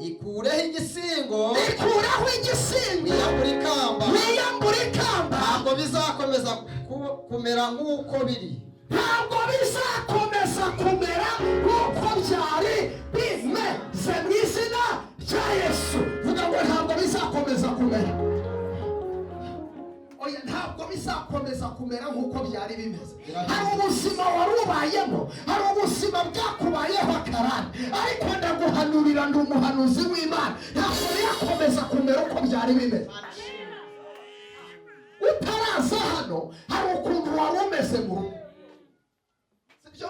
ikureho igisingo, ikuraho igisingo, wiyambura ikamba. ntabwo bizakomeza kumera nk'uko biri, ntabwo bizakomeza kumera nk'uko byari bimeze mu izina rya Yesu. vuga ngo ntabwo bizakomeza kumera. oya, ntabwo bizakomeza kumera nk'uko byari bimeze. hari ubuzima wari ubayemo, hari ubuzima bwakubayeho akarande, ariko ndaguhanurira, ndi umuhanuzi w'Imana, ntabwo birakomeza kumera uko byari bimeze. utaraza hano hari ukuntu wari umeze mu rugo, sibyo?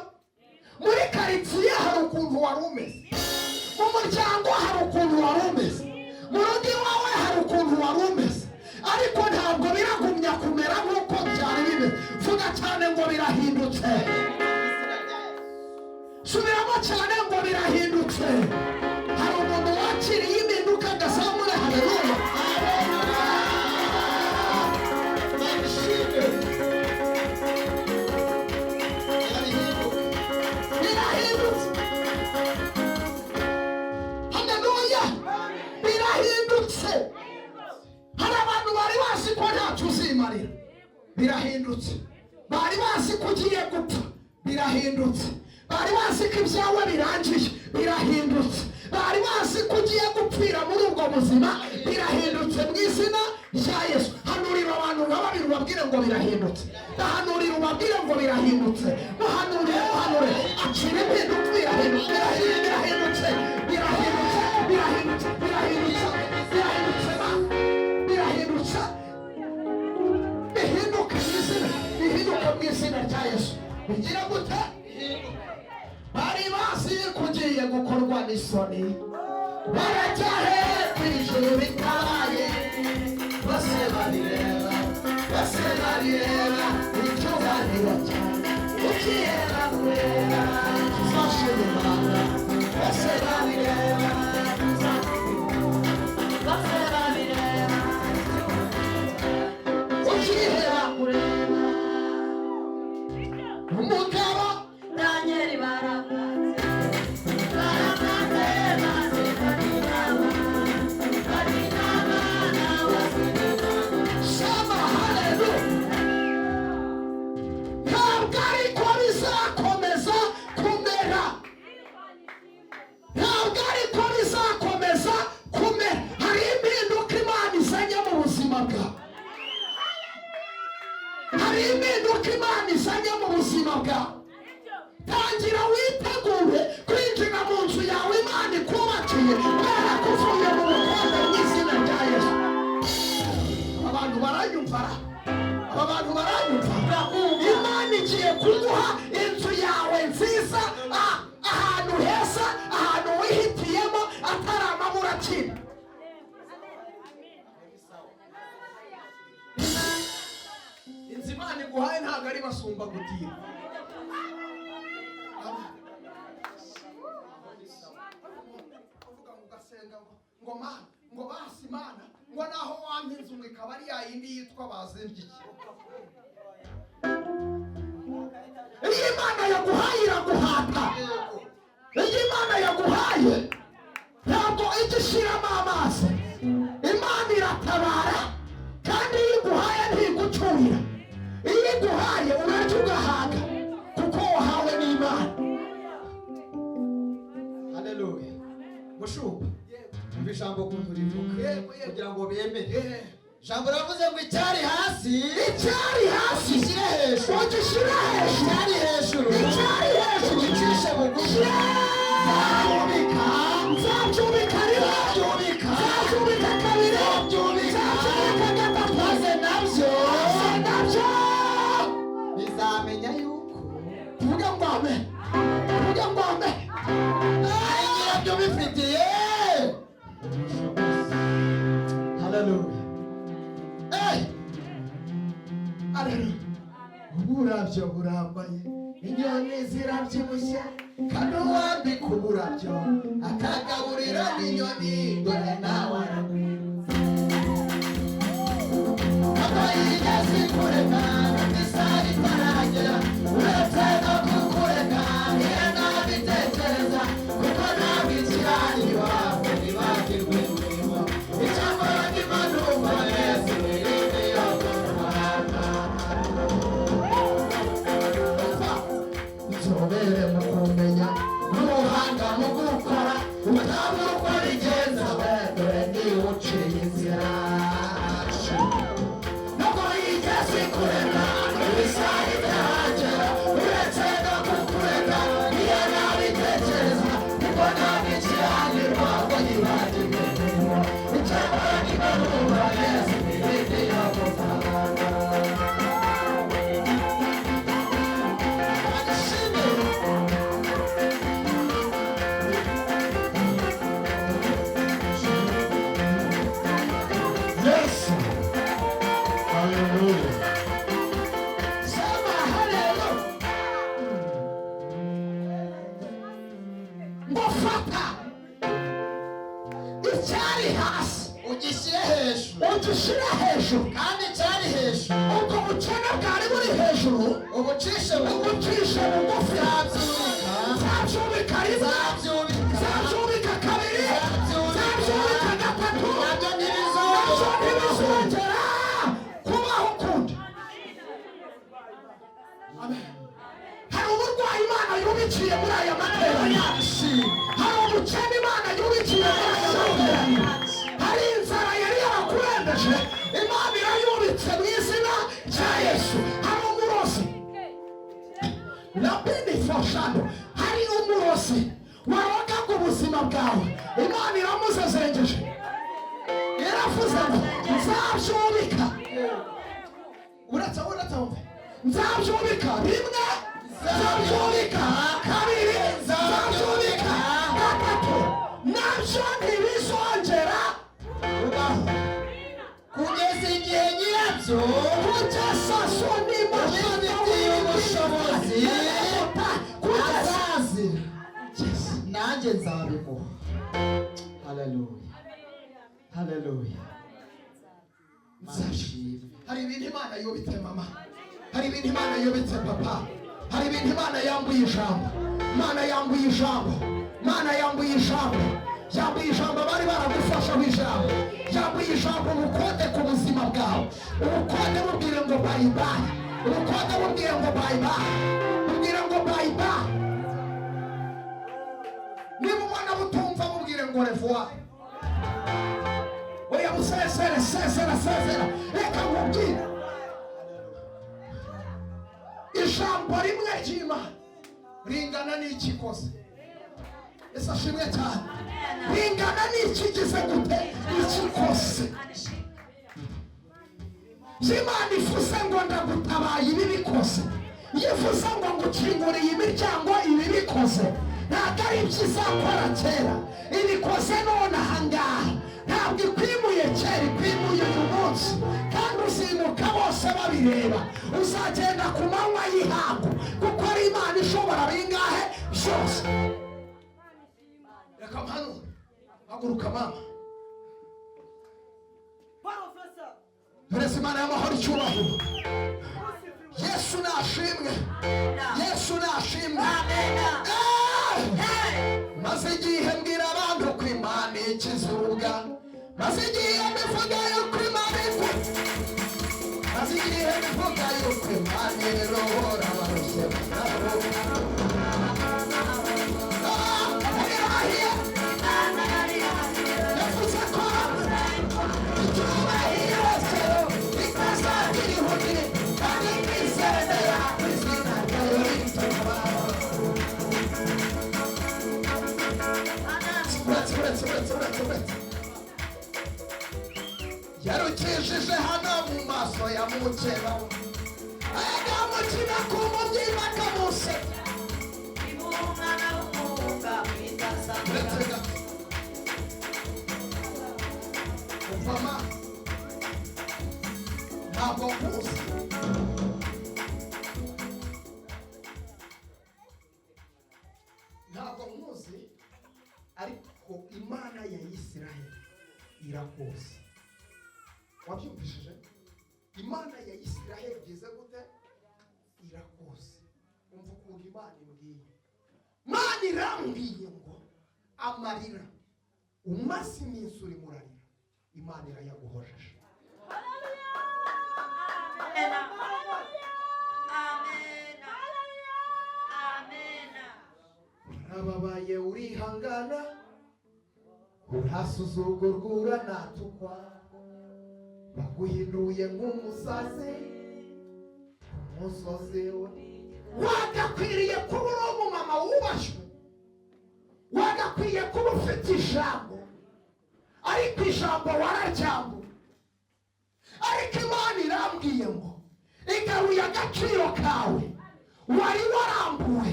muri karitsiye hari ukuntu wari umeze, mu muryango hari ukuntu wari umeze, mu rugo iwawe hari ukuntu wari umeze, ariko ntabwo biragumya kumera nk'uko byari bimeze. vuga cyane ngo birahindutse. subiramo cyane ngo birahindutse. hari umuntu wakiriye impinduka agazamura haleluya. Birahindutse. hari abantu bari bazi ko ntacyo uzimarira, birahindutse. bari bazi ko ugiye gupfa, birahindutse. bari bazi ko ibyawe birangiye, birahindutse. bari bazi ko ugiye gupfira muri ubwo buzima, birahindutse mu izina rya Yesu. hanurira abantu nka babiri ubabwire ngo birahindutse. bahanurira ubabwire ngo birahindutse. muhanurire, akira impinduka. birahindutse, birahindutse, birahindutse, birahindutse, birahindutse, birahindutse, bihinduka mu izina, bihinduka mu izina rya Yesu. bigira gute? bari bazi ko ugiye gukorwa n'isoni, barajya he ku ijuru bitabaye, bose babireba, bose babireba, icyubahiro cyane ukihera kureba, tuzashima Imana. bose babireba, bose babireba, ukihera kureba. umugabo Daniel barakaze, barakaze, maze badinama, badinama na wasidinama. Shama haleluya. ntabwo ariko bizakomeza kumera, ntabwo ariko bizakomeza kumera. hari impinduka Imana izanye mu buzima bwawe, hari impinduka Imana izanye mu buzima bwawe. tangira witegure kwinjira mu nzu yawe Imana ikubakiye, kubera ko uvuye mu bukonde mu izina rya Yesu. abantu baranyumva, aba bantu baranyumva. Imana igiye kuguha inzu yawe nziza, ahantu heza, ahantu wihitiyemo, atari amaburakindi. inzu Imana iguhaye ntabwo ari basumba gutira. ngo basi Imana, ngo naho wampa inzu ngo ikaba ari yayindi yitwa bazimbyiki. iyo Imana yaguhaye iraguhata, iyo Imana yaguhaye ntabwo ijya ishiramo amazi. Imana iratabara, kandi iyo iguhaye ntigucyurira. iyo iguhaye urajya ugahaga, kuko wahawe n'Imana. haleluya. mushuba umva ijambo kuntu rivuga kugira ngo bemere. ijambo ravuze ngo icyari hasi, icyari hasi gishyire hejuru, ugishyira hejuru, icyari hejuru, icyari hejuru ugicishe bugufi. nzabyubika, nzabyubika rimwe, nzabyubika kabiri, nzabyubika gatatu, maze nabyo bizamenya yuko tuvuge ngo amen, tuvuge ngo amen. ari nyirabyo bifitiye. haleluya. uburabyo burambaye, inyoni zirabyibushye, kandi uwambika uburabyo akagaburira inyoni, dore nawe aramwiza. papa yigeze kureka isaha itaragera, uretse no kukureka niyo nabitekereza, kuko ntabwo ikirari iwawe biba yibagirwe icyakora nibaruba yesu n'ibindi yo kuzabana Yesu haleluya sema haleluya ngofata icyari hasi ugishyire hejuru ugishyire hejuru kandi cyari hejuru ubwo bukene bwari buri hejuru ubucishe ubucishe bugufi zabyubika rimwe zabyubika kabiri zabyubika gatatu nabyo nabyo ntibizongera kubaho ukundi hari uburwayi imana yubikiye muri aya materaniro hari ubukene imana yubikiye muri aya materaniro hari inzara yari yarakurembeje imana irayubitse mu izina rya yesu hari umurozi rabini foshando hari umurozi warogaga ubuzima bwawe imana iramuzezengeje yaravuze ngo nzabyubika uretse nzabyubika rimwe nzabyubika kabiri nzabyubika gatatu nabyo ntibizongera kubaho kugeza igihe nyirabyo kugeza soni ubifitiye ubushobozi azazira nanjye nzabimuha haleluya haleluya nzashima hari ibintu imana yubitse mama hari ibintu imana yubitse papa hari ibintu imana yambuye ijambo imana yambuye ijambo imana yambuye ijambo yambuye ijambo bari baragufashaho ijambo yambuye ijambo ubukode ku buzima bwawe ubukode bubwire ngo bayibaye ubukode bubwire ngo bayibaye bubwire ngo bayibaye niba umwana butumva bubwire ngo revuwa oya busesere sesera reka nkubwire ijambo rimwe ry'imana ringana n'iki kose ese ashimwe cyane ringana n'iki gize gute iki kose imana ivuze ngo ndagutabaye ibi bikoze yivuze ngo ngukinguriye imiryango ibi bikoze ntabwo ari ibyo izakora kera ibikoze none ahangaha ntabwo ikwimuye kera ikwimuye uyu munsi kandi uzimuka bose babireba uzagenda ku manywa y'ihangu kuko ari imana ishobora bingahe byose reka mpanure haguruka mama perezida imana y'amahoro icyubahiro yesu nashimwe yesu nashimwe maze igihe mbwira abantu ko imana ikizuga maze igihe mbivuga yuko imana ikwe maze igihe mbivuga yuko imana irohora abarushye yavuze ko icyubahiro ikazagira ihurire kandi kwizera yawe izina ryayo ritubaho uretse yarukishije hano mu maso ya mukeba agamukina ku mubyi bakamuse uretse gato uvama ntabwo nkuzi ntabwo nkuzi ariko imana ya Isiraheli irakuzi wabyumvishije imana ya Isiraheli igize gute irakuzi umva ukuntu imana imbwiye imana irambwiye ngo amarira umaze iminsi uri murarira imana irayaguhojeje urababaye urihangana urasuzugurwa uranatukwa baguhinduye nk'umusazi umusozi wagakwiriye kuba uri umumama wubashywe wagakwiye kuba ufite ijambo ariko ijambo wararyambuye. Ariko Imana irambwiye ngo igaruye agaciro kawe wari warambuwe,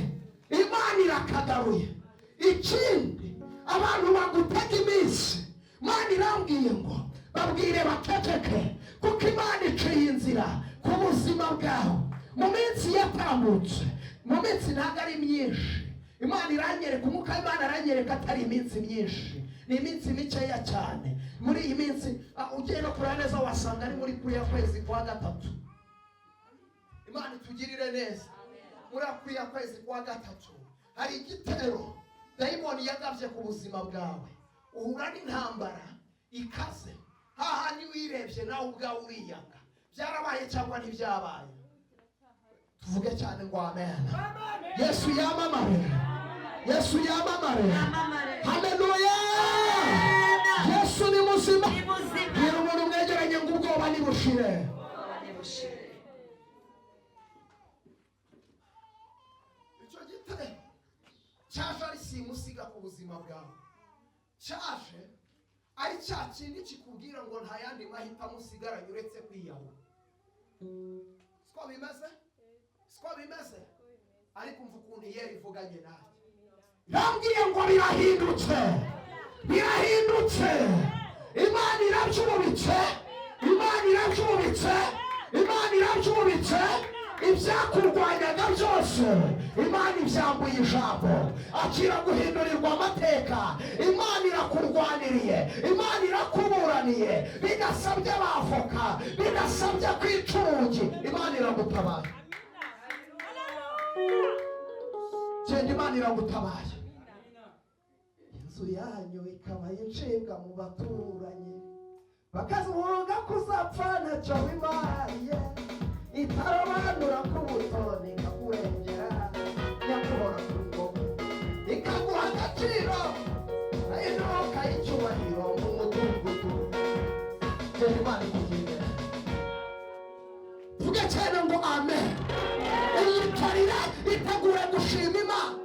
Imana irakagaruye. Ikindi abantu bagutega iminsi, Imana irambwiye ngo babwire baceceke, kuko Imana iciye inzira ku buzima bwawe mu minsi yatambutse. Mu minsi ntabwo ari myinshi, Imana iranyereka, umwuka w'Imana aranyereka atari iminsi myinshi, ni iminsi mikeya cyane. Muri iyi minsi ugiye no kureba neza wasanga ari muri kuriya kwezi kwa gatatu. Imana itugirire neza. Muri kuriya kwezi kwa gatatu hari igitero dayimoni yagabye ku buzima bwawe, uhura n'intambara ikaze. Hahandi wirebye nawe ubwawe uriyanga, byarabaye cyangwa ntibyabaye? Tuvuge cyane ngo amen. Yesu yamamare, Yesu yamamare. Haleluya. Yesu ni muzima. Bwira umuntu mwegeranye ngo ubwoba nibushire. Icyo gitare cyaje ari simusiga ku buzima bwawe, cyaje ari cya kindi kikubwira ngo nta yandi mahitamo usigaranye uretse kwiyahura. Siko bimeze? Siko bimeze? Ariko umva ukuntu Yeri ivuganye nawe. Yambwiye ngo birahindutse, birahindutse. Imana irabyubitse, Imana irabyubitse, Imana irabyubitse. Ibyakurwanyaga byose Imana ibyambuye ijambo. Akira guhindurirwa amateka. Imana irakurwaniriye, Imana irakuburaniye, bidasabye abavoka, bidasabye kwicungi. Imana iragutabaye. Genda, Imana iragutabaye. Inzu yanyu ikaba incibwa mu baturanyi, bakazuvuga kuzapfa ntacyo bimariye. Itarobanura ku butoni ikakurengera, nyakubona ku ngoma ikaguha agaciro, ayinoka y'icyubahiro mu mudugudu. Genda, Imana ikugirira. Vuga cyane ngo amen. Iyicarire itegure gushima Imana.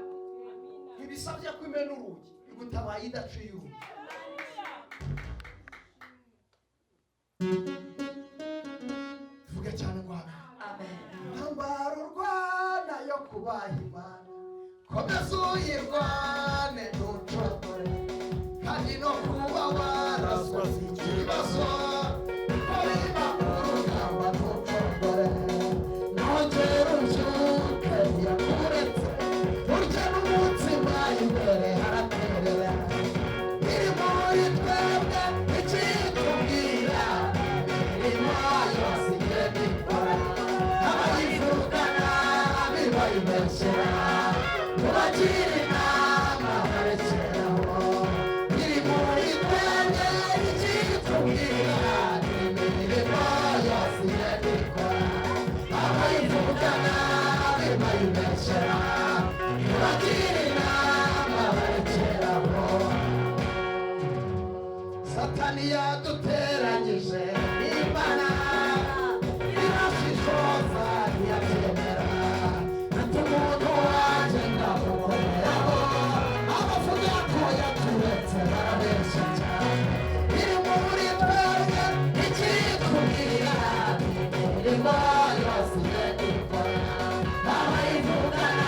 Ntibisabye ko imena urugi, igutabaye idaciye urugi. Vuga cyane ngo amen. Ntambara urwana yo kubaha Imana, komeza uyirwane ntucogore, kandi no kuba waraswa si ikibazo, kuko biba mu rugamba ntucogore. Nongera ubyuke birakuretse, burya n'umutima imbere haraterera. Biri muri twebwe ikitubwira, imirimo yose igenda ikora. Abayivugana bibayibeshyera, mubagira inama barekeraho. Biri muri twebwe ikitubwira, imirimo yose igenda ikora. Abayivugana bibayibeshyera, mubagira inama barekeraho. Satani yaduteranyije n'Imana, irashishoza ntiyabyemera. Ati umuntu waje ndamukoreraho, abavuga ko yaturetse barabeshya cyane. Biri muri twebwe ikitubwira, imirimo yose igenda ikora. Abayivugana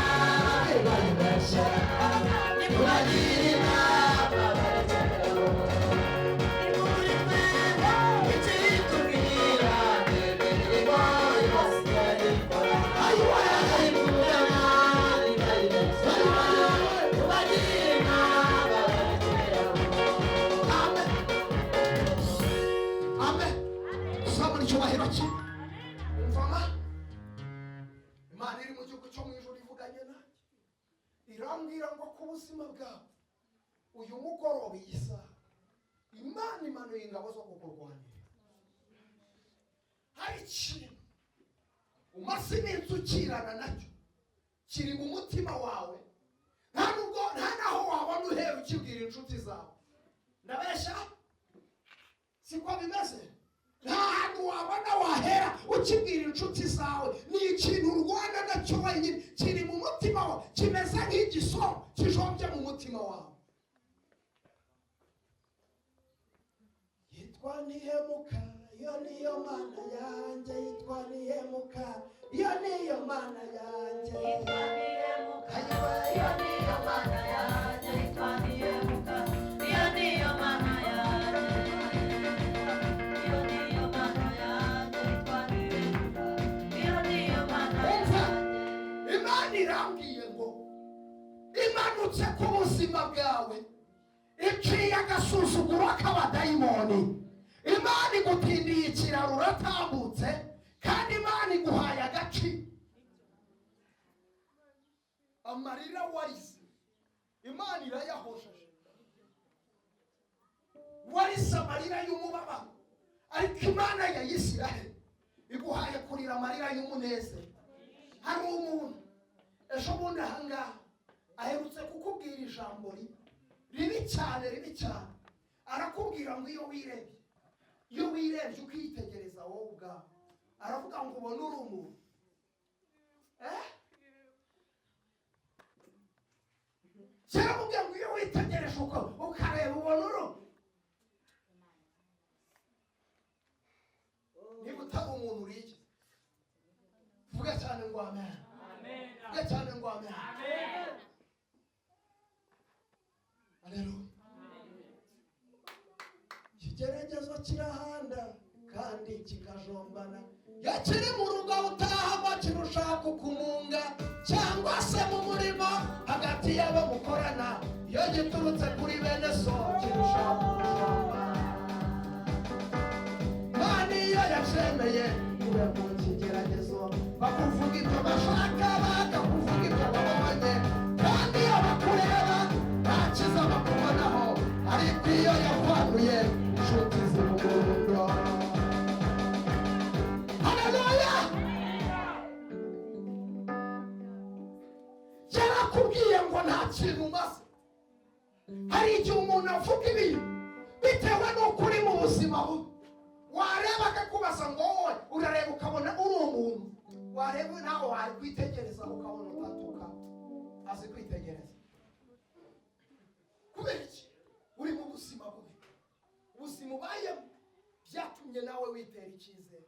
bibayibeshyera, mubagira inama barekeraho. Imana iri mu gihugu cyo mu ijuru ivuganye nanjye, irambwira ngo ku buzima bwawe uyu mugoroba iyi saha Imana imanuye ingabo zo kukurwanira. Hari ikintu umaze iminsi ukirana nacyo kiri mu mutima wawe, nta naho wabona uhera ukibwira inshuti zawe. Ndabeshya? Siko bimeze? Nta hantu wabona wahera ukibwira inshuti zawe. Ni ikintu urwana nacyo wenyine, kiri mu mutima wawe, kimeze nk'igisoro kijombye mu mutima wawe. yitwa Nihemuka, iyo niyo mana yanjye. Yitwa Nihemuka, iyo niyo mana yanjye. Yitwa Nihemuka, iyo niyo mana yanjye. Yitwa Nihemuka, iyo niyo mana yanjye. Iyo niyo mana yanjye. Yitwa Nihemuka, iyo niyo mana yanjye. Imana irambwiye ngo imanutse ku buzima bwawe, iciye agasuzuguro k'abadayimoni. Imana igutindiye ikiraro uratambutse, kandi Imana iguhaye agaciro. Amarira warize Imana irayahojeje. Warize amarira y'umubabaro, ariko Imana ya Isiraheli iguhaye kurira amarira y'umunezero. Hari umuntu ejo bundi ahangaha aherutse kukubwira ijambo ribi cyane, ribi cyane. Arakubwira ngo iyo wirebye ukitegereza wowe ubwawe, aravuga ngo ubona uri umuntu. Kiramubwira ngo iyo witegereje ukareba ubona uri. Niba utari umuntu uriye, vuga cyane ngo amen. Vuga cyane ngo amen. Haleluya. Ikigeragezo kirahanda kandi kikajombana, yakiri mu rugo utaha kirushaka kukumunga, cyangwa se mu murimo hagati y'abo mukorana, iyo giturutse kuri bene so kirushaka kujombana. Kandi iyo yacemeye ube mu kigeragezo, bakuvuga ibyo bashaka, bakakuvuga ibyo babonye, kandi iyo bakureba ntakiza bakubonaho, ariko iyo yakwanuye inshuti z'umurundo. Haleluya. Yarakubwiye ngo nta kintu umaze. Hari igihe umuntu avuga ibintu bitewe n'uko uri mu buzima bubi, wareba akakubaza ngo wowe urareba ukabona uri umuntu, wareba nawe wari kwitegereza ukabona utatuka azi kwitegereza. Kubera iki? Uri mu buzima bubi, ubuzima ubayemo byatumye nawe witera icyizere.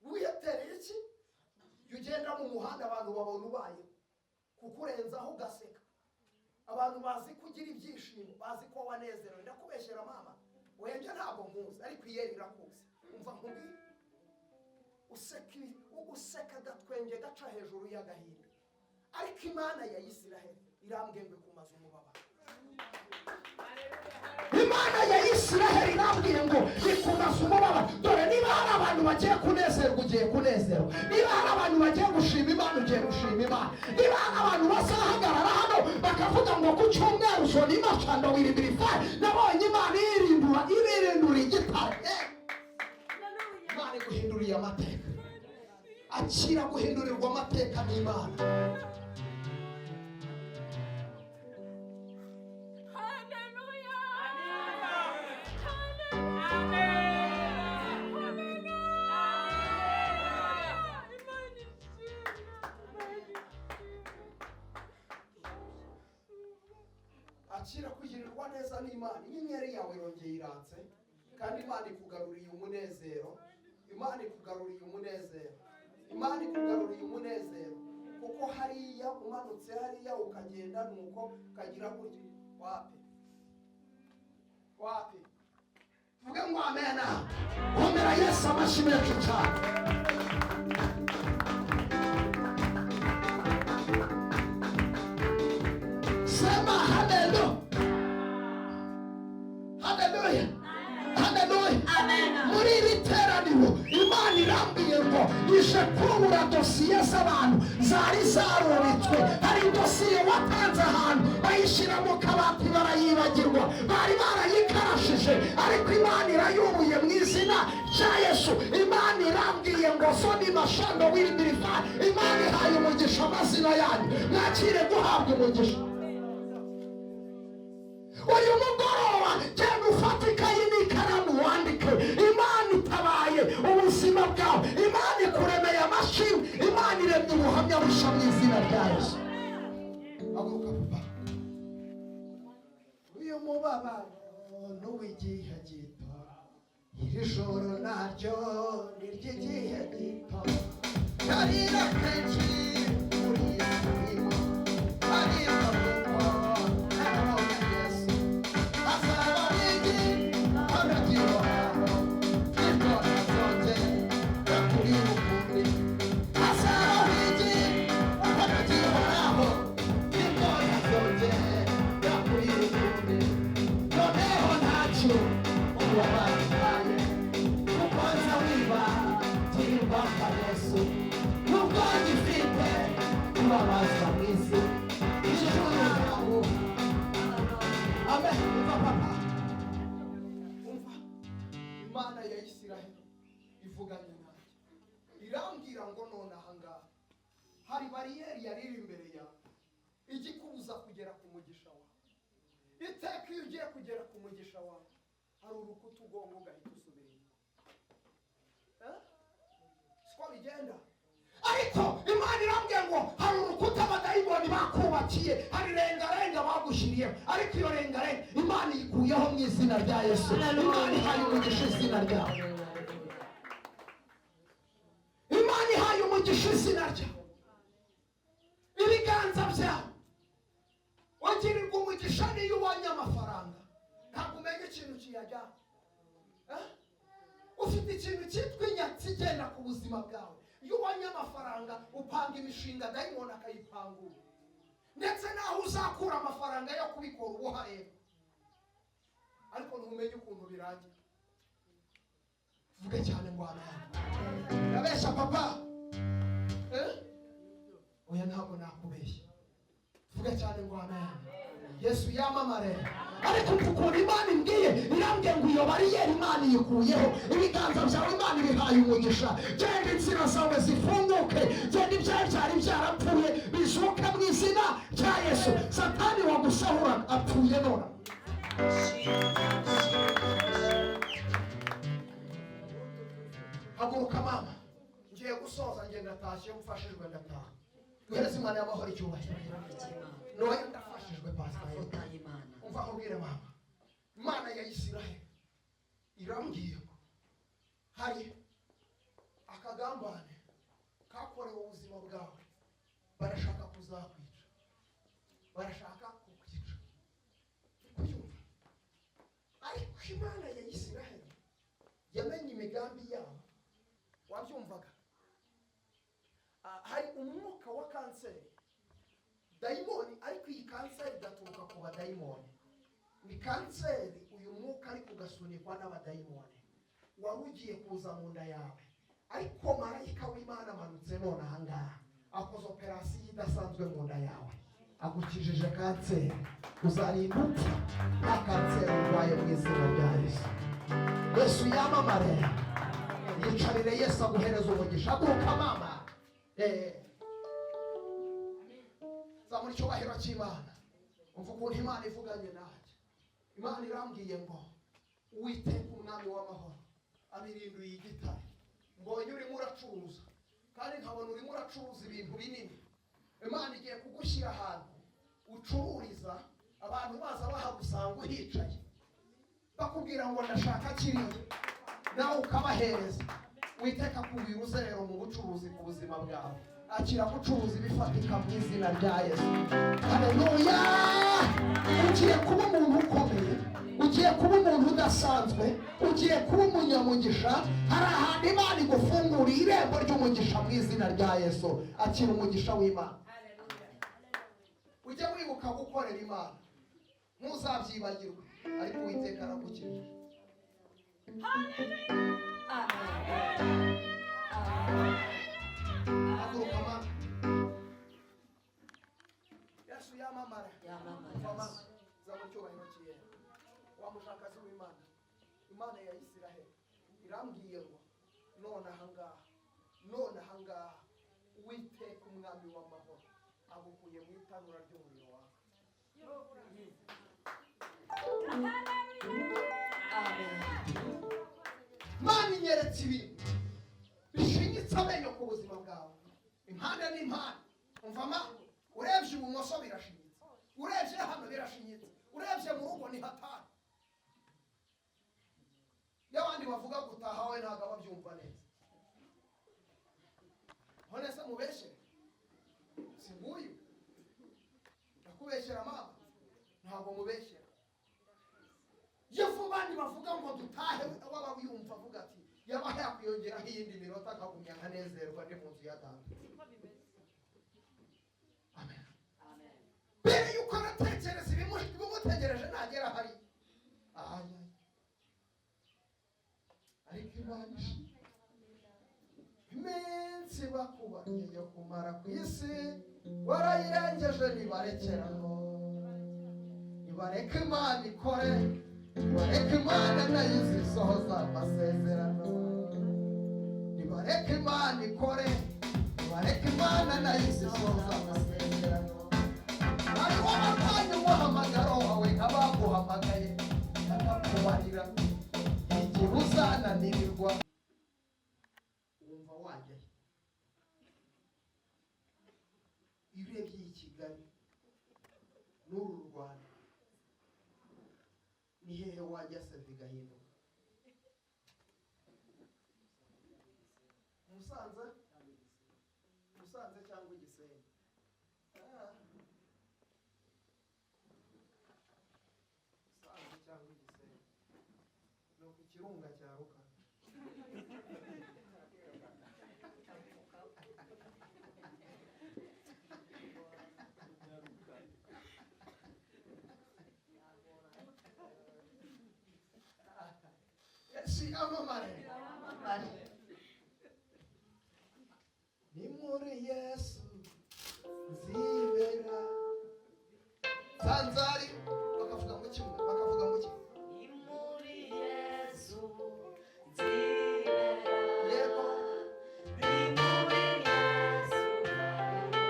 Wiyatereye iki? Iyo ugenda mu muhanda abantu babona ubaye, kukurenzaho ugaseka. Abantu bazi kugira ibyishimo, bazi ko wanezerewe. Ndakubeshyera mama, wenge ntabwo nkuzi, ariko iyeri irakuzi. Umva nkubwire, useka agatwenge gaca hejuru y'agahinda, ariko Imana ya Isiraheli irambwiye ngo ikumaze umubabaro. Imana ya Isiraheli irambwiye ngo ikumaze umubabaro. Dore niba hari abantu bagiye kunezerwa, ugiye kunezerwa. Niba hari abantu bagiye gushima Imana, ugiye gushima Imana. Niba hari abantu bazahagarara hano bakavuga ngo ku cyumweru zona imashando wiribirifaye, nabonye Imana irindura igitare. Imana iguhinduriye amateka. Akira guhindurirwa amateka n'Imana. Akira kugirirwa neza n'Imana. Inyenyeri yawe yongeye iratse, kandi Imana ikugaruriye umunezero. Imana ikugaruriye umunezero. Imana ikugaruriye umunezero. Kuko hariya umanutse hariya ukagenda nuko ukagira gutya. Wapi? Vuga ngo amen. Komera Yesu amashyi menshi cyane. Sema haleluya. Haleluya. Haleluya. Amen. Muri iri teraniro Imana irambwiye ngo ije kubura dosiye z'abantu zari zarubitswe. Hari dosiye watanze ahantu bayishyira mu kabati barayibagirwa, bari barayikarashije, ariko Imana irayubuye mu izina rya Yesu. Imana irambwiye ngo soni mashando wiribirifa. Imana ihaye umugisha amazina yanyu, mwakire guhabwa umugisha. Uyu mugoroba genda ufate ikayi n'ikaramu wandike. Imana itabaye ubuzima bwawe. Imana ikuremeye amashimwe. Imana iremye ubuhamya busha mu izina rya Yesu. Haguruka papa. Uyu mubabaro n'uw'igihe gito iri joro naryo ni ry'igihe gito karira kenshi muri Yesu ariko kuko nabonye Yesu azaba wigi aragihoraho nibwo nazongera kuri ukuri azaba wigi aragihoraho nibwo nazongera kuri ukuri noneho ntacyo uwabaye kuko nza wiba tirwa kwa Yesu nubwo gifite kubabaza mu isi ijuru nawe amen umva papa umva imana ya Isiraheli ivuganye nanjye irambwira ngo none ahangaha hari bariyeri yari iri imbere yawe igikubuza kugera ku mugisha wawe iteka iyo ugiye kugera ku mugisha wawe hari urukuta ugomba ugahita usubira inyuma siko bigenda ariko imana irambwiye ngo hari urukuta abadayimoni bakubakiye hari rengarenga bagushyiriyeho ariko iyo rengarenga imana iyikuyeho mu izina rya Yesu imana ihaye umugisha izina ryawe imana ihaye umugisha izina ryawe ibiganza byawe wagirirwa umugisha niyo ubonye amafaranga ntabwo umenya ikintu kiyajyana ufite ikintu cyitwa inyatsi igenda ku buzima bwawe iyo ubonye amafaranga upanga imishinga dayimoni akayipangura ndetse naho uzakura amafaranga yo kubikora uwo hareba ariko ntumenye ukuntu birangira vuge cyane ngo amen yabesha papa oya ntabwo nakubeshya vuge cyane ngo amen Yesu yamamare ariko ukuntu imana imbwiye irambwiye ngo iyo bariyeri imana iyikuyeho ibiganza byawe imana ibihaye umugisha genda inzira zawe zifunguke genda ibyawe byari byarapfuye bizuke mu izina rya Yesu satani wagusahura apfuye none haguruka mama ngiye gusoza ngenda tashye mfashijwe ndataha duhereze imana y'amahoro icyubahiro noye ndafashijwe pastor umva nkubwire mama imana ya Isiraheli irambwiye ko hari akagambane kakorewe ubuzima bwawe barashaka kuzakwica barashaka kukwica kubyumva ariko imana ya Isiraheli yamenye imigambi yabo wabyumvaga hari umwuka wa kanseri dayimoni ariko iyi kanseri igaturuka ku badayimoni ni kanseri uyu mwuka ariko ugasunikwa n'abadayimoni wari ugiye kuza mu nda yawe ariko marayika w'imana amanutse none ahangaha akoze operasiyo idasanzwe mu nda yawe agukijije kanseri uzarinda upfa nta kanseri urwaye mu izina rya Yesu Yesu yamamare yicarire Yesu aguhereza umugisha aguruka mama zamura icyubahiro cy'Imana umva ukuntu Imana ivuganye nanjye Imana irambwiye ngo Uwiteka umwami w'amahoro abirinduye igitare mbonye urimo uracuruza kandi nkabona urimo uracuruza ibintu binini Imana igiye kugushyira ahantu ucururiza abantu baza bahagusanga uhicaye bakubwira ngo ndashaka kiriya nawe ukabahereza Uwiteka kubwira uze rero mu bucuruzi ku buzima bwawe akira gucuruza ibifatika mu izina rya Yesu haleluya ugiye kuba umuntu ukomeye ugiye kuba umuntu udasanzwe ugiye kuba umunyamugisha hari ahantu Imana igufungura irembo ry'umugisha mu izina rya Yesu akira umugisha w'Imana ujye wibuka gukorera Imana ntuzabyibagirwe ariko Uwiteka aragukijije haguruka mama Yesu yamamara mama zaba cyubahiro kiye wa mushakazi w'Imana Imana ya Isiraheli irambwiye ngo none ahangaha Uwiteka umwami w'amahoro agukuye mu itanura ry'umuriro wawe Mana inyeretse ibintu bishinyitse amenyo ku buzima bwawe impande n'impande umva ma urebye ibumoso birashinyitse urebye hano birashinyitse urebye mu rugo ni hatari y'abandi bavuga gutaha we ntabwo ababyumva neza. None se mubeshere si nguyu nakubeshyera mama ntabwo mubeshyera. Yefu bandi bavuga ngo dutahe waba wiyumva avuga ati yaba yakwiyongeraho iyindi minota akagumya nkanezerwa ndi mu nzu ya data. Amen. Mbere yuko aratekereza ibimutegereje nagera hari ariko Imana iminsi bakubanye yo kumara ku isi warayirengeje nibarekeraho. Nibareke Imana ikore, nibareke Imana nayo izisohoza amasezerano. Nibareke Imana ikore, nibareke Imana nayo izisohoza amasezerano. Hariho akanya umuhamagaro wawe nk'abaguhamagaye bakakubarira igihe uzananirirwa wumva wajyayo. Iyo urebye iyi Kigali n'uru Rwanda ni hehe wajya se bigahinduka? Musanze cyangwa Gisenyi? Musanze cyangwa Gisenyi ni ku kirunga cya Rukara. Si amamare ni muri Yesu nzibera. Sanzari bakavuga ngo kimwe, bakavuga ngo kimwe. Ni muri Yesu nzibera. Yego. Ni muri Yesu nzibera.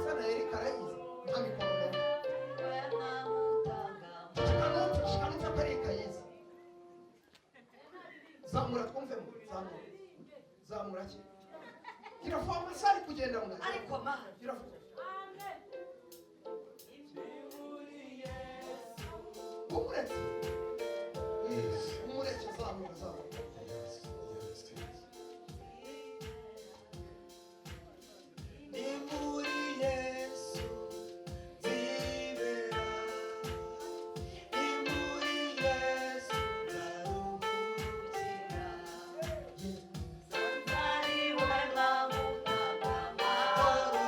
Sana Erika arayizi nta mikoro. We namutanga Shikanuta Erika yizi. Zamura twumve mu zamura ki. Kirafoma sari kugenda mu. ariko mana Kirafoma. amen. Ni muri Yesu Umureke. Umureke zamura. ni muri Yesu nzibera. Ni muri Yesu nzaruhukira. Sanzari we namutanga amahoro.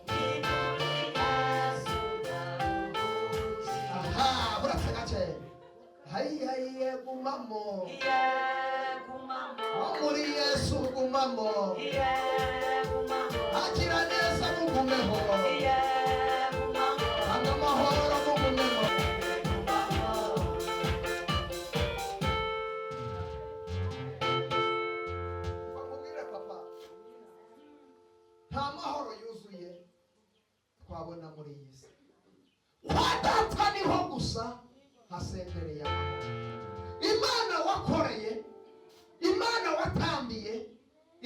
Ni muri Yesu nzaruhukira. Aha, burasa gace. Hayi gumamo. Kumamo. Muri Yesu gumamo. Kumamo. Akira neza mugumeho. Kumamo. Anga amahoro mugumeho. Bakubwira papa, nta mahoro yuzuye twabona muri iyi si. Kwa data niho gusa hasendereye amahoro. Imana wakoreye, Imana watambiye,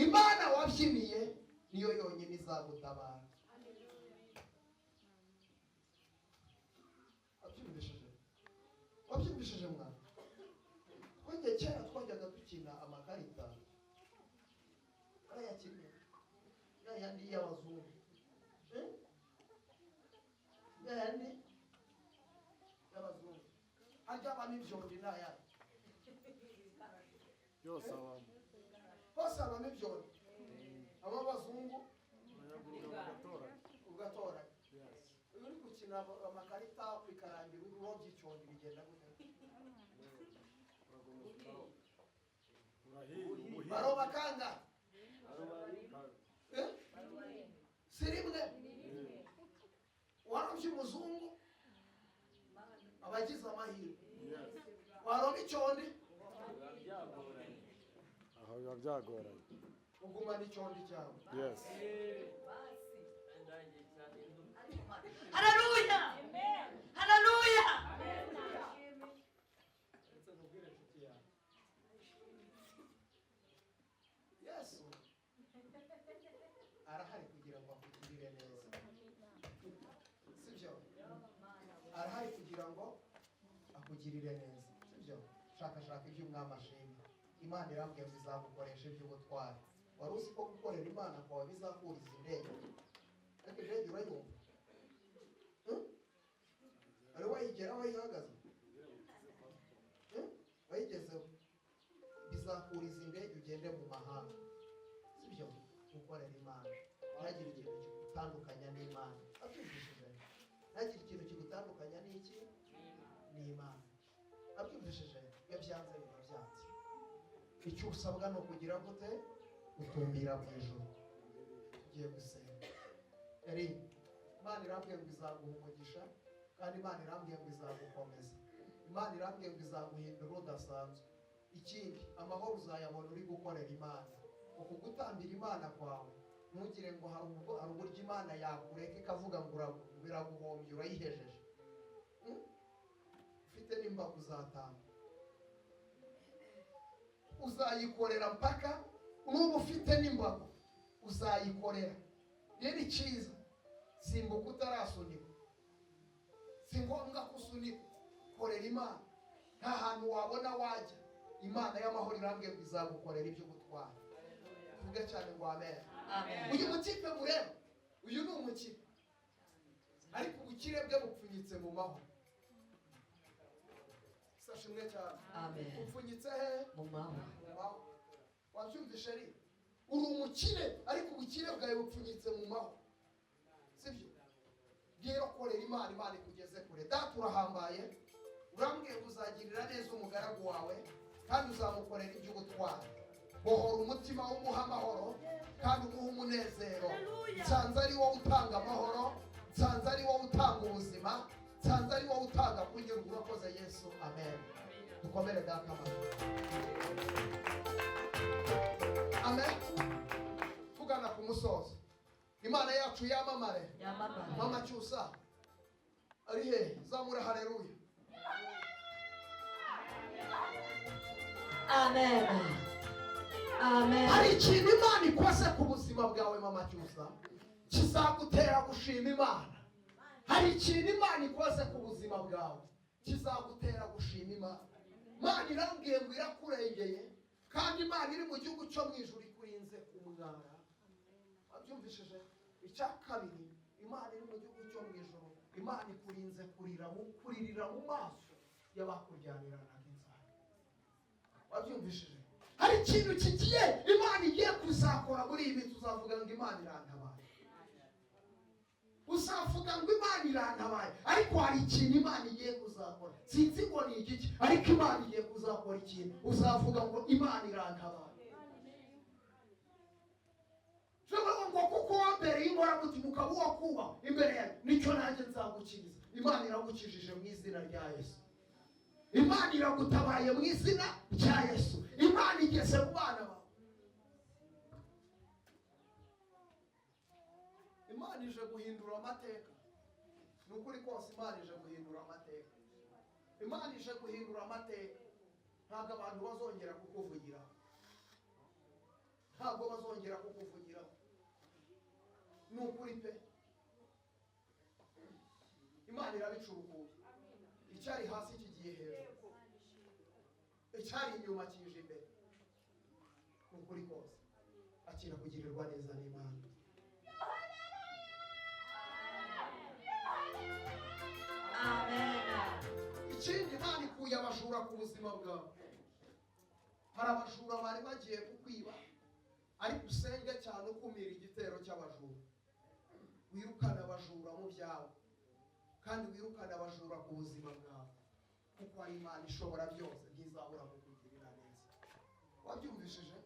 Imana wabyiniye niyo yonyine izagutabara. Wabyumvishije mwana? Twajya kera twajyaga dukina amakarita ayakimwe yayandi y'abazungu. Yayandi y'abazungu hajya abamo ibyondi n'ayandi yose abamo hose habamo ibyondi. Abo abazungu ugatora. Iyo uri gukina amakarita bikarangira urobye icyondi bigenda gute? Baroba kanga si rimwe. Warobye umuzungu abagize amahirwe. Waroba icyondi aho biba byagoranye. ugumana icyondi cyawe. Yes. Haleluya. Haleluya. Yesu arahari kugira ngo akugirire neza. Sibyo? Arahari kugira ngo akugirire neza. Sibyo? shakashaka iby'umwami ashima. Imana irambwiye ngo izagukoresha iby'ubutwari. Wari uzi ko gukorera Imana kwawe bizakuriza indege? Ariko indege urayumva? Ari wayigeraho ihagaze? Wayigezeho? Bizakuriza indege ugende mu mahanga. Sibyo? Gukorera Imana. Ntihagire ikintu kigutandukanya n'Imana. Abyumvishije? Ntihagire ikintu kigutandukanya n'iki? N'Imana. Abyumvishije? Iyo byanze biba byanze. Icyo usabwa ni ukugira gute? Gutumbira mu ijuru. Tugiye gusenga. Imana irambwiye ngo izaguha umugisha, kandi Imana irambwiye ngo izagukomeza. Imana irambwiye ngo izaguhindura udasanzwe. Ikindi, amahoro uzayabona uri gukorera Imana. Uku gutambira Imana kwawe, ntugire ngo hari uburyo Imana yakureka ikavuga ngo biraguhombye urayihejeje. Ufite n'imbago uzatanga. Uzayikorera mpaka, n'ubu ufite n'imbago uzayikorera. Rero icyiza, simbuka utarasunika. Si ngombwa kusunika. Korera Imana. Nta hantu wabona wajya. Imana y'amahoro irambwiye ngo izagukorera ibyo gutwara. Tuvuge cyane ngo amen. Uyu mutipe mureba, uyu ni umukire, ariko ubukire bwe bupfunyitse mu mahoro. Sashimwe cyane. Upfunyitse he? Mu mahoro. Wabyumvishe ari? Uri umukire, ariko ubukire bwawe bupfunyitse mu mahoro. Sibyo? Rero korera Imana, Imana ikugeze kure. Data urahambaye, urambwiye ngo uzagirira neza umugaragu wawe, kandi uzamukorera iby'ubutwari. Bohora umutima w'umuha amahoro, kandi umuha umunezero. Nsanze ari wowe utanga amahoro, nsanze ari wowe utanga ubuzima, nsanze ari wowe utanga kunyurwa. Urakoze Yesu, amen. Dukomere data amahoro. Amen. Tugana ku musozo. Imana yacu yamamare. Mama Cyusa ari he? Zamura haleluya. Amen. Amen. Hari ikintu Imana ikoze ku buzima bwawe Mama Cyusa kizagutera gushima Imana. Hari ikintu Imana ikoze ku buzima bwawe kizagutera gushima Imana. Imana irambwiye ngo irakurengeye, kandi Imana iri mu gihugu cyo mu ijuru ikurinze umwara. Wabyumvishije? Icya kabiri, Imana iri mu gihugu cyo mu ijuru, Imana ikurinze kuririra mu maso y'abakuryaniranaga inzara. Wabyumvishije? Hari ikintu kigiye Imana igiye kuzakora muri ibi, tuzavuga ngo Imana irantabaye. Uzavuga ngo Imana irantabaye, ariko hari ikintu Imana igiye kuzakora. Sinzi ngo ni igiki, ariko Imana igiye kuzakora ikintu. Uzavuga ngo Imana irantabaye. Shobora ngo kuko wambere y'inkoramutima ukaba uwo kubaho imbere yawe, nicyo nanjye nzagukiriza. Imana iragukijije mu izina rya Yesu. Imana iragutabaye mu izina rya Yesu. Imana igeze mu bana bawe. Imana ije guhindura amateka. Nukuri kose Imana ije guhindura amateka. Imana ije guhindura amateka. Ntabwo abantu bazongera kukuvugira. Ntabwo bazongera kukuvugira. Nukuri pe. Imana irabicurukuye. Icyari hasi kigiye hejuru. Icyari inyuma kije imbere. Nukuri kose akira kugirirwa neza n'Imana. Amen. Ikindi Imana ikuye abajura ku buzima bwawe. Hari abajura bari bagiye kukwiba, ariko usenge cyane ukumira igitero cy'abajura. Wirukana abajura mu byawe, kandi wirukana abajura ku buzima bwawe, kuko ari Imana ishobora byose, ntizabura kukugirira neza. Wabyumvishije?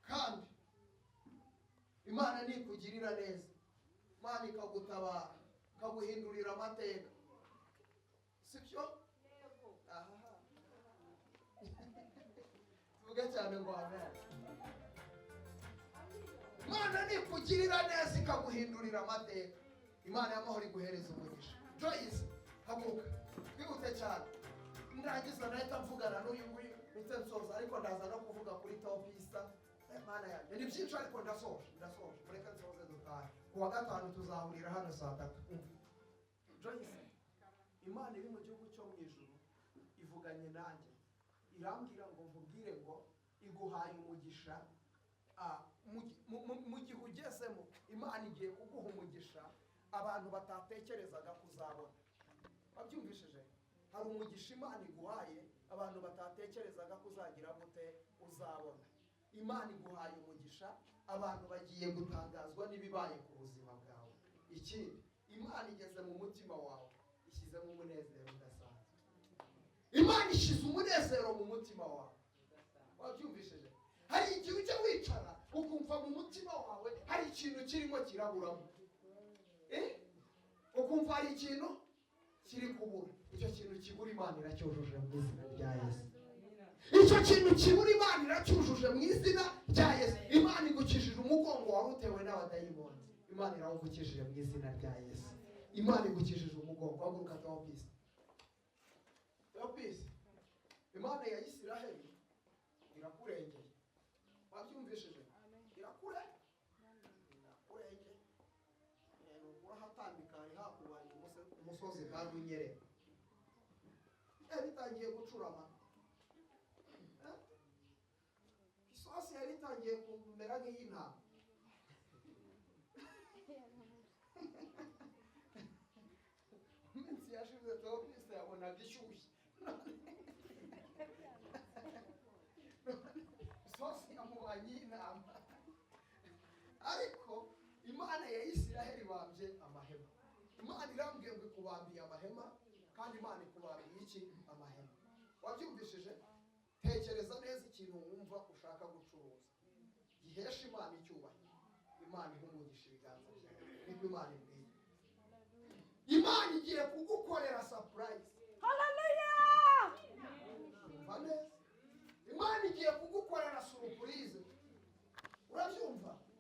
Kandi Imana nikugirira neza, Imana ikagutabara, ikaguhindurira amateka. Sibyo? Tuvuge cyane ngo amen. Imana nikugirira neza ikaguhindurira amateka. Imana y'amahoro iguhereza umugisha. Joyce, haguruka. Twihute cyane. Ndagiza nahita mvugana n'uyu nguyu, ndetse nsoza, ariko ndaza no kuvuga kuri topista. Imana yanjye ni byinshi, ariko ndasoje. Mureke nsoze dutahe. Ku wa gatanu tuzahurira hano saa 3. Joyce, imana iri mu gihugu cyo mu ijuru ivuganye nanjye irambwira ngo mvubwire ngo iguhaye umugisha mu gihe ugezemo imana igiye kuguha umugisha abantu batatekerezaga kuzabona. Wabyumvishije? Hari umugisha imana iguhaye abantu batatekerezaga kuzagira gute uzabona. Imana iguhaye umugisha abantu bagiye gutangazwa n'ibibaye ku buzima bwawe. Ikindi, imana igeze mu mutima wawe ishyizemo umunezero udasanzwe. Imana ishize umunezero mu mutima wawe. Wabyumvishije? Hari igihe ujya wicara ukumva mu mutima wawe hari ikintu kirimo kiraburamo, ukumva hari ikintu kiri kubura. Icyo kintu kibura imana iracyujuje mu izina rya Yesu. Icyo kintu kibura imana iracyujuje mu izina rya Yesu. Imana igukijije umugongo wari utewe n'abadayimoni, imana irawugukijije mu izina rya Yesu. Imana igukijije umugongo. Haguruka Teopisi. Teopisi, imana ya Isiraheli irakurengeye. Wabyumvishije? Irakurengeye. Urahatambika hari hakubanye umusozi kandi unyerera. Yari itangiye gucurama. Isosi yari itangiye kumera nk'iy'intama. Iminsi yashize Teopisi yabonaga ishyushye. Isosi yamubanye iy'intama. Ariko imana ya Isiraheli ibambye amahema. Imana irambwiye ngo ikubambiye amahema, kandi imana ikubambiye iki? Amahema. Wabyumvishije? Tekereza neza ikintu wumva ushaka gucuruza gihesha imana icyubahiro. Imana ihumugisha ibiganza byawe. Niko imana ibwiye. Imana igiye kugukorera